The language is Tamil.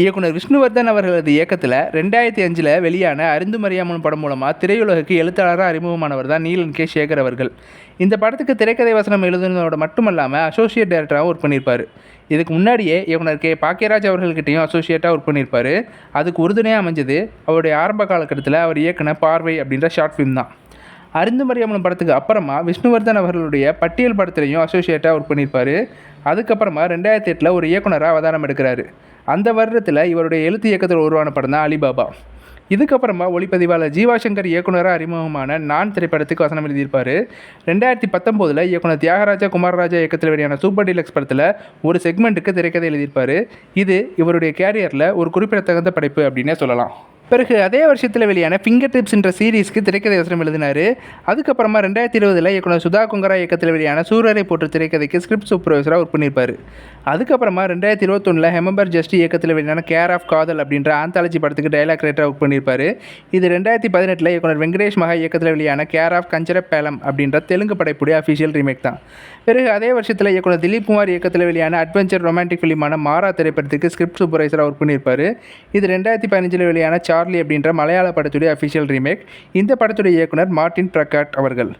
இயக்குனர் விஷ்ணுவர்தன் அவர்களது இயக்கத்தில் 2005 வெளியான அருந்துமறியாமல் படம் மூலமாக திரையுலகுக்கு எழுத்தாளராக அறிமுகமானவர் தான் நீலன் கே சேகர் அவர்கள். இந்த படத்துக்கு திரைக்கதை வசனம் எழுதுனதோட மட்டுமல்லாமல் அசோசியேட் டைரக்டராகவும் ஒர்க் பண்ணியிருப்பார். இதுக்கு முன்னாடியே இயக்குனர் கே பாக்கியராஜ் அவர்கள்கிட்டையும் அசோசியேட்டாக ஒர்க் பண்ணியிருப்பார். அதுக்கு உறுதுணையாக அமைஞ்சது அவருடைய ஆரம்ப காலகட்டத்தில் அவர் இயக்குன பார்வை அப்படின்ற ஷார்ட் ஃபிலிம் தான். அருந்துமறியாமல் படத்துக்கு அப்புறமா விஷ்ணுவர்தன் அவர்களுடைய பட்டியல் படத்துலையும் அசோசியேட்டாக ஒர்க் பண்ணியிருப்பார். அதுக்கப்புறமா 2008 ஒரு இயக்குனராக அவதாரம் எடுக்கிறாரு. அந்த வருடத்தில் இவருடைய எழுத்து இயக்கத்தில் உருவான படம் தான் அலிபாபா. இதுக்கப்புறமா ஒளிப்பதிவாளர் ஜீவா சங்கர் இயக்குனராக அறிமுகமான நான் திரைப்படத்துக்கு வசனம் எழுதியிருப்பார். 2019 இயக்குனர் தியாகராஜா குமாரராஜா இயக்கத்தில் வெளியான சூப்பர் டீலக்ஸ் படத்தில் ஒரு செக்மெண்ட்டுக்கு திரைக்கதை எழுதியிருப்பார். இது இவருடைய கேரியரில் ஒரு குறிப்பிடத்தகுந்த படைப்பு அப்படின்னே சொல்லலாம். பிறகு அதே வருஷத்தில் வெளியான ஃபிங்கர் டிப்ஸ் என்ற சீரீஸ்க்கு திரைக்கதை வசனம் எழுதினார். அதுக்கப்புறமா 2020 இயக்குனர் சுதா கொங்கரா இயக்கத்தில் வெளியான சூரரை போற்று திரைக்கதைக்கு ஸ்கிரிப்ட் சூப்பர்வைசராக ஒர்க் பண்ணியிருப்பார். அதுக்கப்புறமா 2021 ஹெமம்பர் ஜஸ்ட் இயக்கத்தில் வெளியான கேர் ஆஃப் காதல் அப்படின்ற ஆந்தாலஜி படத்துக்கு டைலாக் ரைட்டராக ஒர்க் பண்ணியிருப்பார். இது 2018 இயக்குனர் வெங்கடேஷ் மகா இயக்கத்தில் வெளியான கேர் ஆஃப் கஞ்சரப்பேலம் அப்படின்ற தெலுங்கு படைப்புடைய அஃபிஷியல் ரீமேக் தான். பிறகு அதே வருஷத்தில் இயக்குனர் திலீப் குமார் இயக்கத்தில் வெளியான அட்வென்ச்சர் ரொமான்டிக் ஃபிலிமான மாறா திரைப்படத்துக்கு ஸ்கிரிப்ட் சூப்பர்வைசராக ஒர்க் பண்ணியிருப்பார். இது 2015 வெளியான சார்லி அப்படின்ற மலையாள படத்துடைய அஃபிஷியல் ரீமேக். இந்த படத்துடைய இயக்குனர் மார்டின் பிரகாட் அவர்கள்.